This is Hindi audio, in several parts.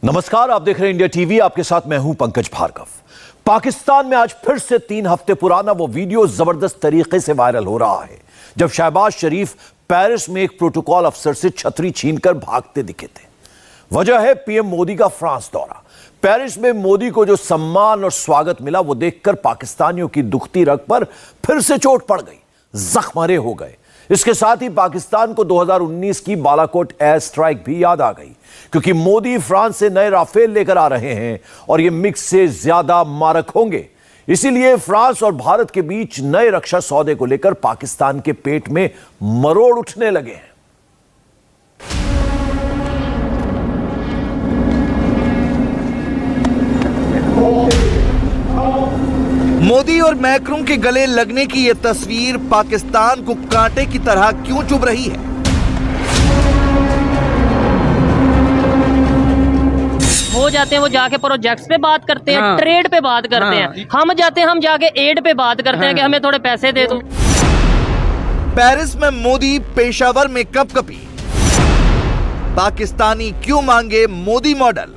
नमस्कार, आप देख रहे हैं इंडिया टीवी। आपके साथ मैं हूं पंकज भार्गव। पाकिस्तान में आज फिर से 3 हफ्ते पुराना वो वीडियो जबरदस्त तरीके से वायरल हो रहा है जब शहबाज शरीफ पेरिस में एक प्रोटोकॉल अफसर से छतरी छीनकर भागते दिखे थे। वजह है पीएम मोदी का फ्रांस दौरा। पेरिस में मोदी को जो सम्मान और स्वागत मिला वो देखकर पाकिस्तानियों की दुखती रग पर फिर से चोट पड़ गई, जख्मरे हो गए। इसके साथ ही पाकिस्तान को 2019 की बालाकोट एयर स्ट्राइक भी याद आ गई, क्योंकि मोदी फ्रांस से नए राफेल लेकर आ रहे हैं और ये मिक्स से ज्यादा मारक होंगे। इसीलिए फ्रांस और भारत के बीच नए रक्षा सौदे को लेकर पाकिस्तान के पेट में मरोड़ उठने लगे हैं। मोदी और मैक्रों के गले लगने की यह तस्वीर पाकिस्तान को कांटे की तरह क्यों चुभ रही है? वो जाते हैं, वो जाके प्रोजेक्ट्स पे बात करते हैं, ट्रेड पे बात करते हैं। हम जाते हैं, हम जाके एड पे बात करते हैं कि हमें थोड़े पैसे दे दो। पेरिस में मोदी, पेशावर में कपकपी। पाकिस्तानी क्यों मांगे मोदी मॉडल?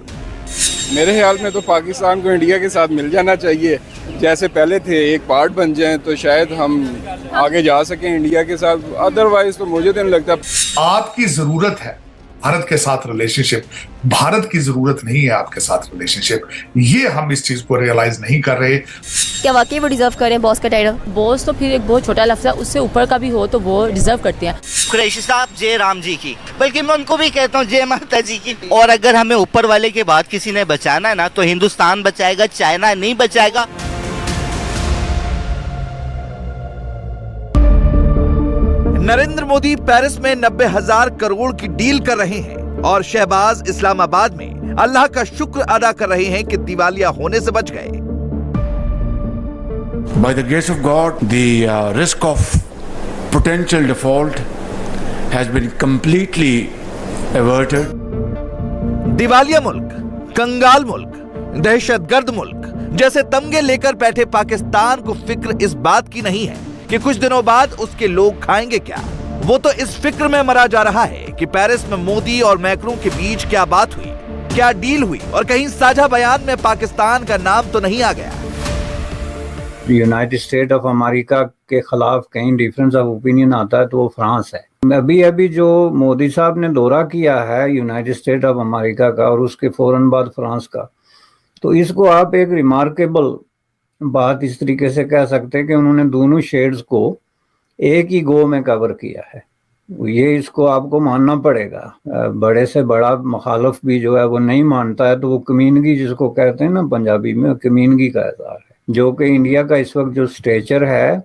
मेरे ख्याल में तो पाकिस्तान को इंडिया के साथ मिल जाना चाहिए, जैसे पहले थे, एक पार्ट बन जाएं तो शायद हम आगे जा सकें इंडिया के साथ। अदरवाइज तो मुझे तो नहीं लगता। आपकी जरूरत है भारत के साथ रिलेशनशिप, भारत की जरूरत नहीं है आपके साथ रिलेशनशिप। ये हम इस चीज को रियलाइज नहीं कर रहे। क्या वाकई वो डिजर्व करें बॉस का टाइटल? बॉस तो फिर एक बहुत छोटा लफ्ज़ है, उससे ऊपर का भी हो तो वो डिजर्व करते हैं। कुरैशी साहब जय राम जी की, बल्कि मैं उनको भी कहता हूँ जय माता जी की। और अगर हमें ऊपर वाले के बाद किसी ने बचाना है ना, तो हिंदुस्तान बचाएगा, चाइना नहीं बचाएगा। नरेंद्र मोदी पेरिस में 90,000 करोड़ की डील कर रहे हैं और शहबाज इस्लामाबाद में अल्लाह का शुक्र अदा कर रहे हैं कि दिवालिया होने से बच गए। By the grace of God, the risk of potential default has been completely averted. दिवालिया मुल्क, कंगाल मुल्क, दहशतगर्द मुल्क जैसे तमगे लेकर बैठे पाकिस्तान को फिक्र इस बात की नहीं है कि कुछ दिनों बाद उसके लोग खाएंगे क्या। वो तो इस फिक्र में मरा जा रहा है कि पेरिस में मोदी और मैक्रों के बीच क्या बात हुई, क्या डील हुई, और कहीं साझा बयान में पाकिस्तान का नाम तो नहीं आ गया। यूनाइटेड स्टेट ऑफ अमेरिका के खिलाफ कहीं डिफरेंस ऑफ ओपिनियन आता है तो वो फ्रांस है। अभी जो मोदी साहब ने दौरा किया है यूनाइटेड स्टेट ऑफ अमेरिका का और उसके फौरन बाद फ्रांस का, तो इसको आप एक रिमार्केबल बात इस तरीके से कह सकते हैं कि उन्होंने दोनों शेड्स को एक ही गो में कवर किया है। ये इसको आपको मानना पड़ेगा। बड़े से बड़ा मुखालफ भी जो है वो नहीं मानता है तो वो कमीनगी जिसको कहते हैं ना पंजाबी में, कमीनगी का इज़हार है। जो कि इंडिया का इस वक्त जो स्टेचर है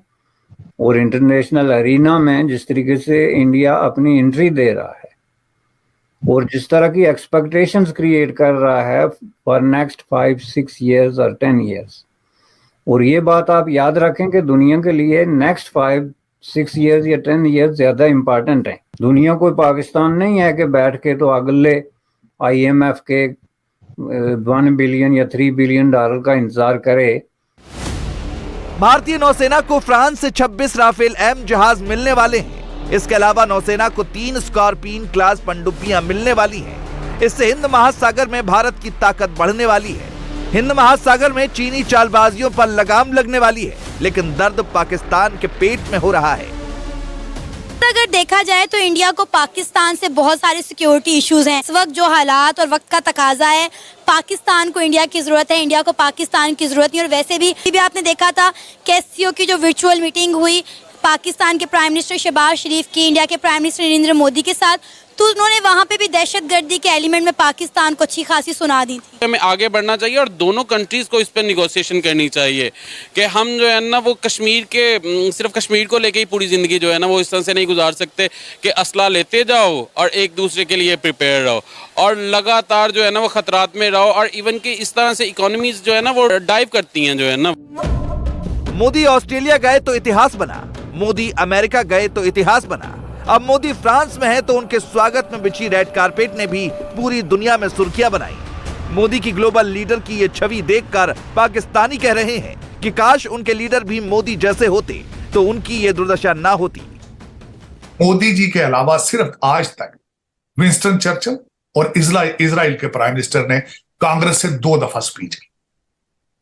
और इंटरनेशनल अरीना में जिस तरीके से इंडिया अपनी एंट्री दे रहा है और जिस तरह की एक्सपेक्टेशंस क्रिएट कर रहा है फॉर नेक्स्ट 5-6 ईयर्स और 10 ईयर्स। और ये बात आप याद रखें कि दुनिया के लिए नेक्स्ट 5-6 ईयर्स या 10 ईयर्स ज़्यादा इम्पॉर्टेंट हैं। दुनिया कोई पाकिस्तान नहीं है कि बैठ के तो अगले IMF के 1 बिलियन या 3 बिलियन डॉलर का इंतजार करे। भारतीय नौसेना को फ्रांस से 26 राफेल M जहाज मिलने वाले हैं। इसके अलावा नौसेना को 3 स्कॉर्पियन क्लास पनडुब्बियां मिलने वाली हैं। इससे हिंद महासागर में भारत की ताकत बढ़ने वाली है। हिंद महासागर में चीनी चालबाजियों पर लगाम लगने वाली है, लेकिन दर्द पाकिस्तान के पेट में हो रहा है। अगर देखा जाए तो इंडिया को पाकिस्तान से बहुत सारे सिक्योरिटी इश्यूज हैं। इस वक्त जो हालात और वक्त का तकाजा है, पाकिस्तान को इंडिया की जरूरत है, इंडिया को पाकिस्तान की जरूरत नहीं। और वैसे भी आपने देखा था कि SCO की जो वर्चुअल मीटिंग हुई पाकिस्तान के प्राइम मिनिस्टर शहबाज शरीफ की इंडिया के प्राइम मिनिस्टर नरेंद्र मोदी के साथ, तो उन्होंने वहाँ पे भी दहशतगर्दी के एलिमेंट में पाकिस्तान को अच्छी खासी सुना दी थी। हमें आगे बढ़ना चाहिए और दोनों कंट्रीज को इस पर निगोशिएशन करनी चाहिए कि हम जो है ना वो कश्मीर के सिर्फ कश्मीर को लेके ही पूरी ज़िंदगी जो है ना वो इस तरह से नहीं गुजार सकते कि असला लेते जाओ और एक दूसरे के लिए प्रिपेयर रहो और लगातार जो है ना वो खतरात में रहो। और इवन कि इस तरह से इकोनॉमीज जो है ना वो डाइव करती हैं जो है ना। मोदी ऑस्ट्रेलिया गए तो इतिहास बना, मोदी अमेरिका गए तो इतिहास बना। अब मोदी फ्रांस में है तो उनके स्वागत में बिछी रेड कारपेट ने भी पूरी दुनिया में सुर्खियां बनाई। मोदी की ग्लोबल लीडर की ये छवि देखकर पाकिस्तानी कह रहे हैं कि काश उनके लीडर भी मोदी जैसे होते तो उनकी ये दुर्दशा ना होती। मोदी जी के अलावा सिर्फ आज तक विंस्टन चर्चिल और इजराइल के प्राइम मिनिस्टर ने कांग्रेस से 2 दफा स्पीच की।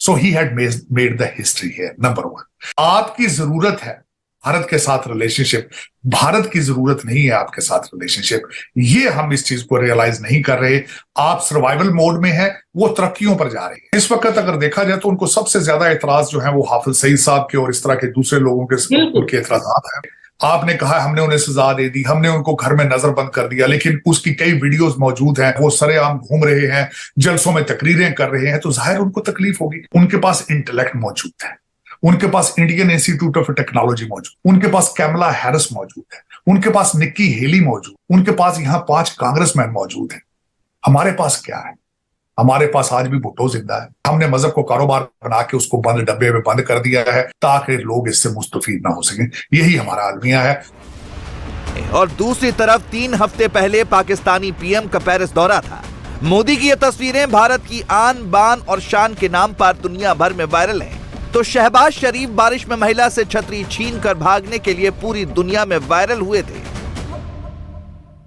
So he had made the history here. Number 1, आपकी जरूरत है भारत के साथ रिलेशनशिप, भारत की जरूरत नहीं है आपके साथ रिलेशनशिप। ये हम इस चीज को रियलाइज नहीं कर रहे। आप सर्वाइवल मोड में हैं, वो तरक्कियों पर जा रही है। इस वक्त अगर देखा जाए तो उनको सबसे ज्यादा एतराज जो है वो हाफिज सईद साहब के और इस तरह के दूसरे लोगों के उनके एतराजात हैं। आपने कहा हमने उन्हें सजा दे दी, हमने उनको घर में नजरबंद कर दिया, लेकिन उसकी कई वीडियोस मौजूद हैं, वो सरेआम घूम रहे हैं, जलसों में तकरीरें कर रहे हैं, तो जाहिर उनको तकलीफ होगी। उनके पास इंटेलेक्ट मौजूद है, उनके पास इंडियन इंस्टीट्यूट ऑफ टेक्नोलॉजी मौजूद, उनके पास कैमला हैरिस मौजूद है, उनके पास निक्की हेली मौजूद, उनके पास यहाँ 5 कांग्रेसमैन मौजूद हैं। हमारे पास क्या है? हमारे पास आज भी भुट्टो जिंदा है। हमने मजहब को कारोबार बना के उसको बंद डब्बे में बंद कर दिया है ताकि लोग इससे मुस्तफीद ना हो सकें। यही हमारा अलमिया है। और दूसरी तरफ 3 हफ्ते पहले पाकिस्तानी पीएम का पेरिस दौरा था। मोदी की ये तस्वीरें भारत की आन बान और शान के नाम पर दुनिया भर में वायरल हैं। तो शहबाज शरीफ बारिश में महिला से छतरी छीन कर भागने के लिए पूरी दुनिया में वायरल हुए थे।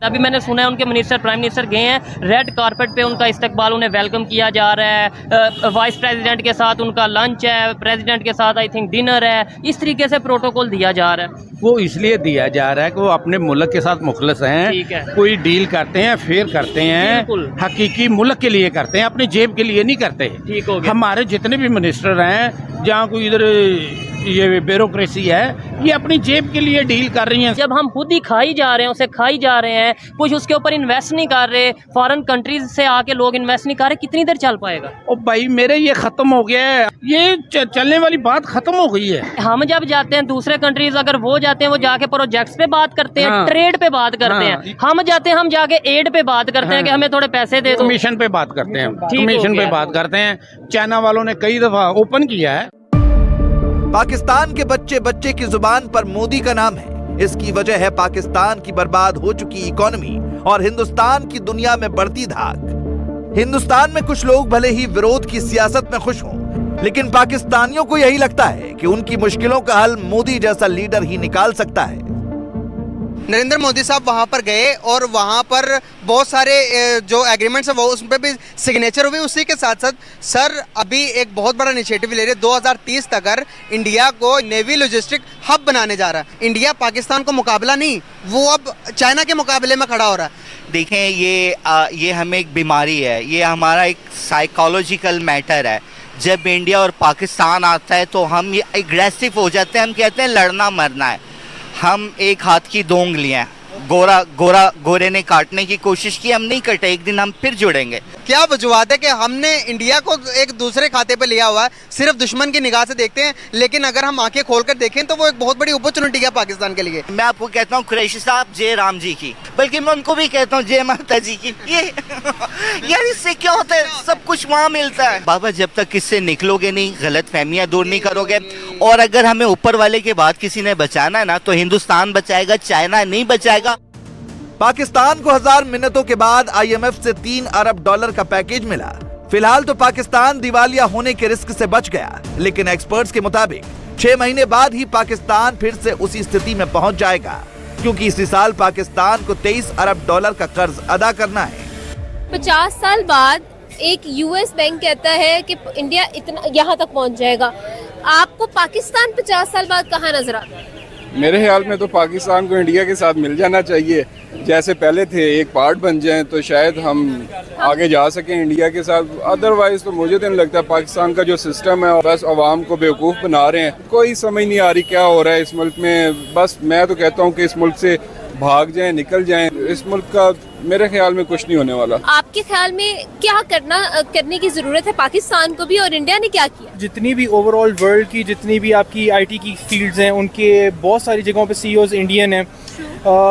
अभी मैंने सुना है उनके मिनिस्टर प्राइम मिनिस्टर गए हैं, रेड कारपेट पे उनका इस्तकबाल, उन्हें वेलकम किया जा रहा है, वाइस प्रेसिडेंट के साथ उनका लंच है, प्रेसिडेंट के साथ आई थिंक डिनर है। इस तरीके से प्रोटोकॉल दिया जा रहा है। वो इसलिए दिया जा रहा है कि वो अपने मुल्क के साथ मुखलस हैं। कोई डील करते हैं फिर करते हैं, हकीकी मुल्क के लिए करते हैं, अपनी जेब के लिए नहीं करते। ठीक हो गया। हमारे जितने भी मिनिस्टर हैं, जहाँ कोई इधर ये ब्यूरोक्रेसी है, ये अपनी जेब के लिए डील कर रही हैं। जब हम खुद ही खाई जा रहे हैं, उसे खाई जा रहे हैं, कुछ उसके ऊपर इन्वेस्ट नहीं कर रहे, फॉरेन कंट्रीज से आके लोग इन्वेस्ट नहीं कर रहे, कितनी देर चल पाएगा? ओ भाई मेरे ये खत्म हो गया है, ये चलने वाली बात खत्म हो गई है। हम जब जाते हैं दूसरे कंट्रीज, अगर वो जाते हैं वो जाके प्रोजेक्ट्स पे बात करते हैं, ट्रेड पे बात करते हैं। हम जाते हैं, हम जाके एड पे बात करते हैं कि हमें थोड़े पैसे दे दो। कमीशन पे बात करते हैं, कमीशन पे बात करते हैं। चाइना वालों ने कई दफा ओपन किया है। पाकिस्तान के बच्चे बच्चे की जुबान पर मोदी का नाम है। इसकी वजह है पाकिस्तान की बर्बाद हो चुकी इकोनॉमी और हिंदुस्तान की दुनिया में बढ़ती धाक। हिंदुस्तान में कुछ लोग भले ही विरोध की सियासत में खुश हों, लेकिन पाकिस्तानियों को यही लगता है कि उनकी मुश्किलों का हल मोदी जैसा लीडर ही निकाल सकता है। नरेंद्र मोदी साहब वहां पर गए और वहां पर बहुत सारे जो एग्रीमेंट्स है वो उस पर भी सिग्नेचर हुए। उसी के साथ साथ सर अभी एक बहुत बड़ा इनिशिएटिव ले रहे हैं, 2030 तक इंडिया को नेवी लॉजिस्टिक हब बनाने जा रहा है। इंडिया पाकिस्तान को मुकाबला नहीं, वो अब चाइना के मुकाबले में खड़ा हो रहा है। देखें ये हमें एक बीमारी है, ये हमारा एक साइकोलॉजिकल मैटर है। जब इंडिया और पाकिस्तान आता है तो हम ये एग्रेसिव हो जाते हैं, हम कहते हैं लड़ना मरना है। हम एक हाथ की दो उंगलियां, गोरे ने काटने की कोशिश की, हम नहीं कटे, एक दिन हम फिर जुड़ेंगे। क्या वजूहत है कि हमने इंडिया को एक दूसरे खाते पे लिया हुआ है, सिर्फ दुश्मन की निगाह से देखते हैं, लेकिन अगर हम आंखें खोलकर देखें तो वो एक बहुत बड़ी अपॉर्चुनिटी है पाकिस्तान के लिए। मैं आपको कहता हूँ कुरैशी साहब जय राम जी की, बल्कि मैं उनको भी कहता हूँ जय माता जी की। ये यार इससे क्या होता है, सब कुछ वहाँ मिलता है। बाबा जब तक इससे निकलोगे नहीं, गलत फहमियाँ दूर नहीं करोगे, और अगर हमें ऊपर वाले के बाद किसी ने बचाना है ना, तो हिंदुस्तान बचाएगा, चाइना नहीं बचाएगा। पाकिस्तान को 1000 मिन्नतों के बाद IMF से $3 अरब का पैकेज मिला। फिलहाल तो पाकिस्तान दिवालिया होने के रिस्क से बच गया, लेकिन एक्सपर्ट्स के मुताबिक 6 महीने बाद ही पाकिस्तान फिर से उसी स्थिति में पहुंच जाएगा, क्योंकि इसी साल पाकिस्तान को $23 अरब का कर्ज अदा करना है। 50 साल बाद एक US बैंक कहता है कि इंडिया इतना यहाँ तक पहुँच जाएगा। आपको पाकिस्तान 50 साल बाद कहाँ नजर आता है? मेरे ख्याल में तो पाकिस्तान को इंडिया के साथ मिल जाना चाहिए, जैसे पहले थे, एक पार्ट बन जाएं तो शायद हम आगे जा सकें इंडिया के साथ। अदरवाइज तो मुझे तो नहीं लगता। पाकिस्तान का जो सिस्टम है बस अवाम को बेवकूफ़ बना रहे हैं, कोई समझ नहीं आ रही क्या हो रहा है इस मुल्क में। बस मैं तो कहता हूँ कि इस मुल्क से भाग जाएं, निकल जाएं। इस मुल्क का मेरे ख्याल में कुछ नहीं होने वाला। आपके ख्याल में क्या करने की जरूरत है पाकिस्तान को भी, और इंडिया ने क्या किया? जितनी भी ओवरऑल वर्ल्ड की जितनी भी आपकी IT की फील्ड्स हैं, उनके बहुत सारी जगहों पे CEOs इंडियन हैं।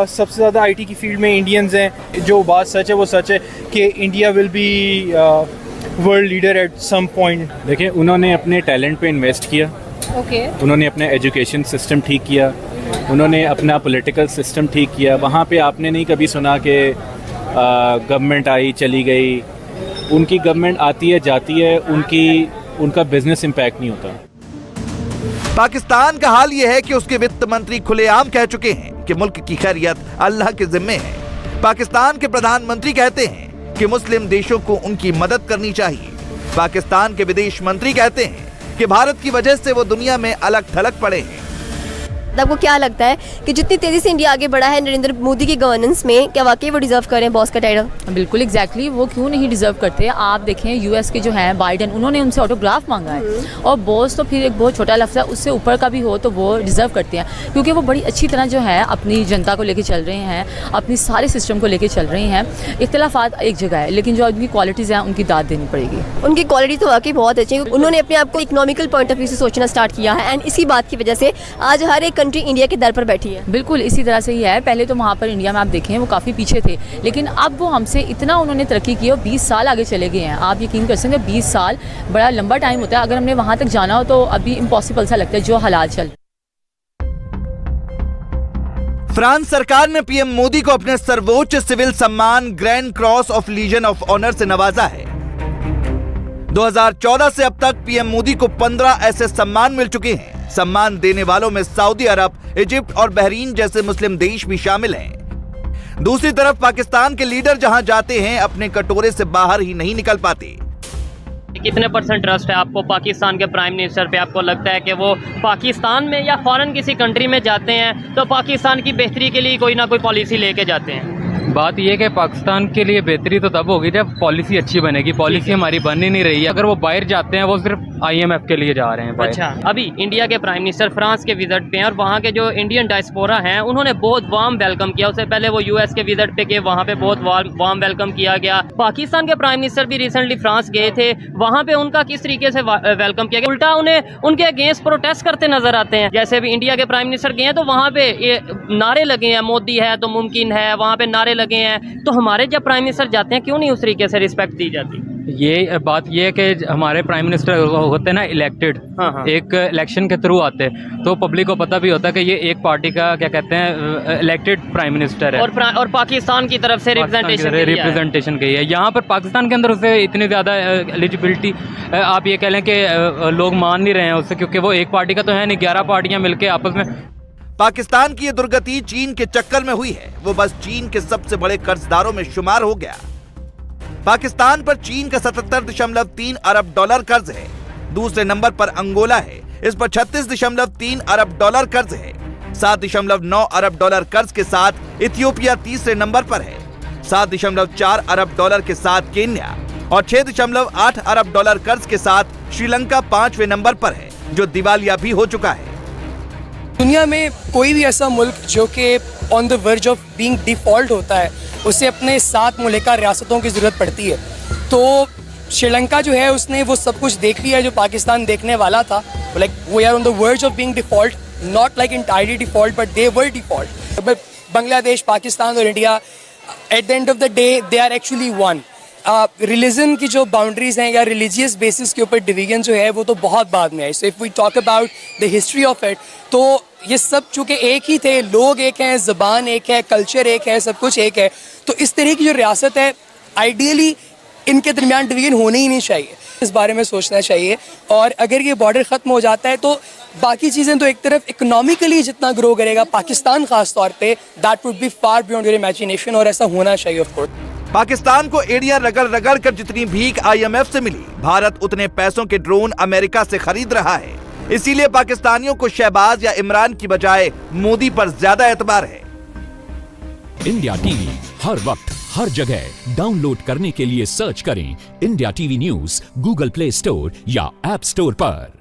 सबसे ज़्यादा IT की फील्ड में इंडियंस हैं। जो बात सच है वो सच है कि India will be world leader at some point. देखिए, उन्होंने अपने टैलेंट पे इन्वेस्ट किया, उन्होंने अपना एजुकेशन सिस्टम ठीक किया, उन्होंने अपना पॉलिटिकल सिस्टम ठीक किया। वहाँ पे आपने नहीं कभी सुना कि गवर्नमेंट आई चली गई। उनकी गवर्नमेंट आती है जाती है, उनका बिजनेस इम्पैक्ट नहीं होता। पाकिस्तान का हाल यह है कि उसके वित्त मंत्री खुलेआम कह चुके हैं कि मुल्क की खैरियत अल्लाह के जिम्मे है। पाकिस्तान के प्रधानमंत्री कहते हैं कि मुस्लिम देशों को उनकी मदद करनी चाहिए। पाकिस्तान के विदेश मंत्री कहते हैं कि भारत की वजह से वो दुनिया में अलग थलग पड़े हैं। आपको क्या लगता है कि जितनी तेजी से इंडिया आगे बढ़ा है नरेंद्र मोदी की गवर्नेंस में, क्या वाकई वो डिजर्व करें बॉस का टाइटल? बिल्कुल एग्जैक्टली, वो क्यों नहीं डिजर्व करते। आप देखें यूएस के जो हैं बाइडन, उन्होंने उनसे ऑटोग्राफ मांगा है, और बॉस तो फिर एक बहुत छोटा लफ्ज़ है, उससे ऊपर का भी हो तो वो डिजर्व करते हैं, क्योंकि वो बड़ी अच्छी तरह जो है अपनी जनता को लेके चल रहे हैं, अपनी सारे सिस्टम को लेके चल रहे हैं। इख्तिलाफात एक जगह है, लेकिन जो उनकी क्वालिटीज़ हैं उनकी दाद देनी पड़ेगी। उनकी क्वालिटी तो वाकई बहुत अच्छी है। उन्होंने अपने आप को इकोनॉमिकल पॉइंट ऑफ व्यू से सोचना स्टार्ट किया है, एंड इसी बात की वजह से आज हर एक कंट्री इंडिया के दर पर बैठी है। बिल्कुल इसी तरह से ही है। पहले तो वहाँ पर इंडिया में आप देखें वो काफ़ी पीछे थे, लेकिन अब वो हमसे इतना उन्होंने तरक्की की और 20 साल आगे चले गए हैं। आप यकीन कर सकते हैं 20 साल बड़ा लंबा टाइम होता है। अगर हमने वहाँ तक जाना हो तो अभी इम्पॉसिबल सा लगता है जो हालात चल। फ्रांस सरकार ने पीएम मोदी को अपने सर्वोच्च सिविल सम्मान Grand Cross of Legion of Honour से नवाजा है। 2014 से अब तक पीएम मोदी को 15 ऐसे सम्मान मिल चुके हैं। सम्मान देने वालों में सऊदी अरब, इजिप्ट और बहरीन जैसे मुस्लिम देश भी शामिल हैं। दूसरी तरफ पाकिस्तान के लीडर जहां जाते हैं अपने कटोरे से बाहर ही नहीं निकल पाते। कितने % ट्रस्ट है आपको पाकिस्तान के प्राइम मिनिस्टर पे? आपको लगता है कि वो पाकिस्तान में या फॉरेन किसी कंट्री में जाते हैं तो पाकिस्तान की बेहतरी के लिए कोई ना कोई पॉलिसी लेके जाते हैं? बात यह कि पाकिस्तान के लिए बेहतरी तो तब होगी जब पॉलिसी अच्छी बनेगी। पॉलिसी हमारी बन ही नहीं रही है। अगर वो बाहर जाते हैं वो सिर्फ IMF के लिए जा रहे हैं बाहर। अच्छा, अभी इंडिया के प्राइम मिनिस्टर फ्रांस के विजिट पे हैं और वहाँ के जो इंडियन डायस्पोरा हैं उन्होंने बहुत वार्म वेलकम किया। उससे पहले वो US के विजिट पे गए, वहाँ पे बहुत वार्म वेलकम किया गया। पाकिस्तान के प्राइम मिनिस्टर भी रिसेंटली फ्रांस गए थे, वहाँ पे उनका किस तरीके से वेलकम किया गया? उल्टा उन्हें उनके अगेंस्ट प्रोटेस्ट करते नजर आते हैं। जैसे अभी इंडिया के प्राइम मिनिस्टर गए हैं तो वहाँ पे ये नारे लगे हैं, मोदी है तो मुमकिन है, वहाँ पे नारे लगे हैं। तो हमारे जब प्राइम मिनिस्टर जाते हैं क्यों नहीं उस तरीके से रिस्पेक्ट दी जाती? ये बात ये है कि हमारे प्राइम मिनिस्टर होते हैं ना इलेक्टेड, एक इलेक्शन के थ्रू आते हैं, तो पब्लिक को पता भी होता है कि ये एक पार्टी का क्या कहते हैं इलेक्टेड प्राइम मिनिस्टर है और पाकिस्तान की तरफ से रिप्रेजेंटेशन की है। यहाँ पर पाकिस्तान के अंदर उसे इतनी ज़्यादा एलिजिबिलिटी आप ये कह लें कि लोग मान नहीं रहे हैं उससे, क्योंकि वो एक पार्टी का तो है नहीं, 11 पार्टियां मिलकर आपस में। पाकिस्तान की ये दुर्गति चीन के चक्कर में हुई है। वो बस चीन के सबसे बड़े कर्जदारों में शुमार हो गया। पाकिस्तान पर चीन का 77.3 अरब डॉलर कर्ज है। दूसरे नंबर पर अंगोला है, इस पर 36.3 अरब डॉलर कर्ज है। 7.9 अरब डॉलर कर्ज के साथ इथियोपिया तीसरे नंबर पर है। 7.4 अरब डॉलर के साथ केन्या और 6.8 अरब डॉलर कर्ज के साथ श्रीलंका 5वें नंबर पर है, जो दिवालिया भी हो चुका है। दुनिया में कोई भी ऐसा मुल्क जो कि on the verge of being default होता है, उसे अपने 7 मुल्का रियासतों की ज़रूरत पड़ती है। तो श्रीलंका जो है उसने वो सब कुछ देख लिया जो पाकिस्तान देखने वाला था। Like we are on the verge of being default, not like entirely default but they were default. But Bangladesh, Pakistan और India at the end of the day they are actually one. Religion की जो बाउंड्रीज हैं या रिलीजियस बेसिस के ऊपर डिवीजन जो है वो तो बहुत बाद में है। So if we talk about the history of it, तो ये सब चूँकि एक ही थे, लोग एक हैं, ज़बान एक है, कल्चर एक है, सब कुछ एक है, तो इस तरह की जो रियासत है आइडियली इनके दरमियान डिवीजन होने ही नहीं चाहिए। इस बारे में सोचना चाहिए। और अगर ये बॉर्डर ख़त्म हो जाता है तो बाकी चीज़ें तो एक तरफ इकोनॉमिकली जितना ग्रो करेगा पाकिस्तान खास तौर पे, that would be far beyond your imagination, और ऐसा होना चाहिए ऑफ कोर्स। पाकिस्तान को एरिया रगड़ रगड़ कर जितनी भीख IMF से मिली, भारत उतने पैसों के ड्रोन अमेरिका से खरीद रहा है। इसीलिए पाकिस्तानियों को शहबाज या इमरान की बजाय मोदी पर ज्यादा एतबार है। इंडिया टीवी हर वक्त हर जगह डाउनलोड करने के लिए सर्च करें India TV news Google play store या ऐप स्टोर पर।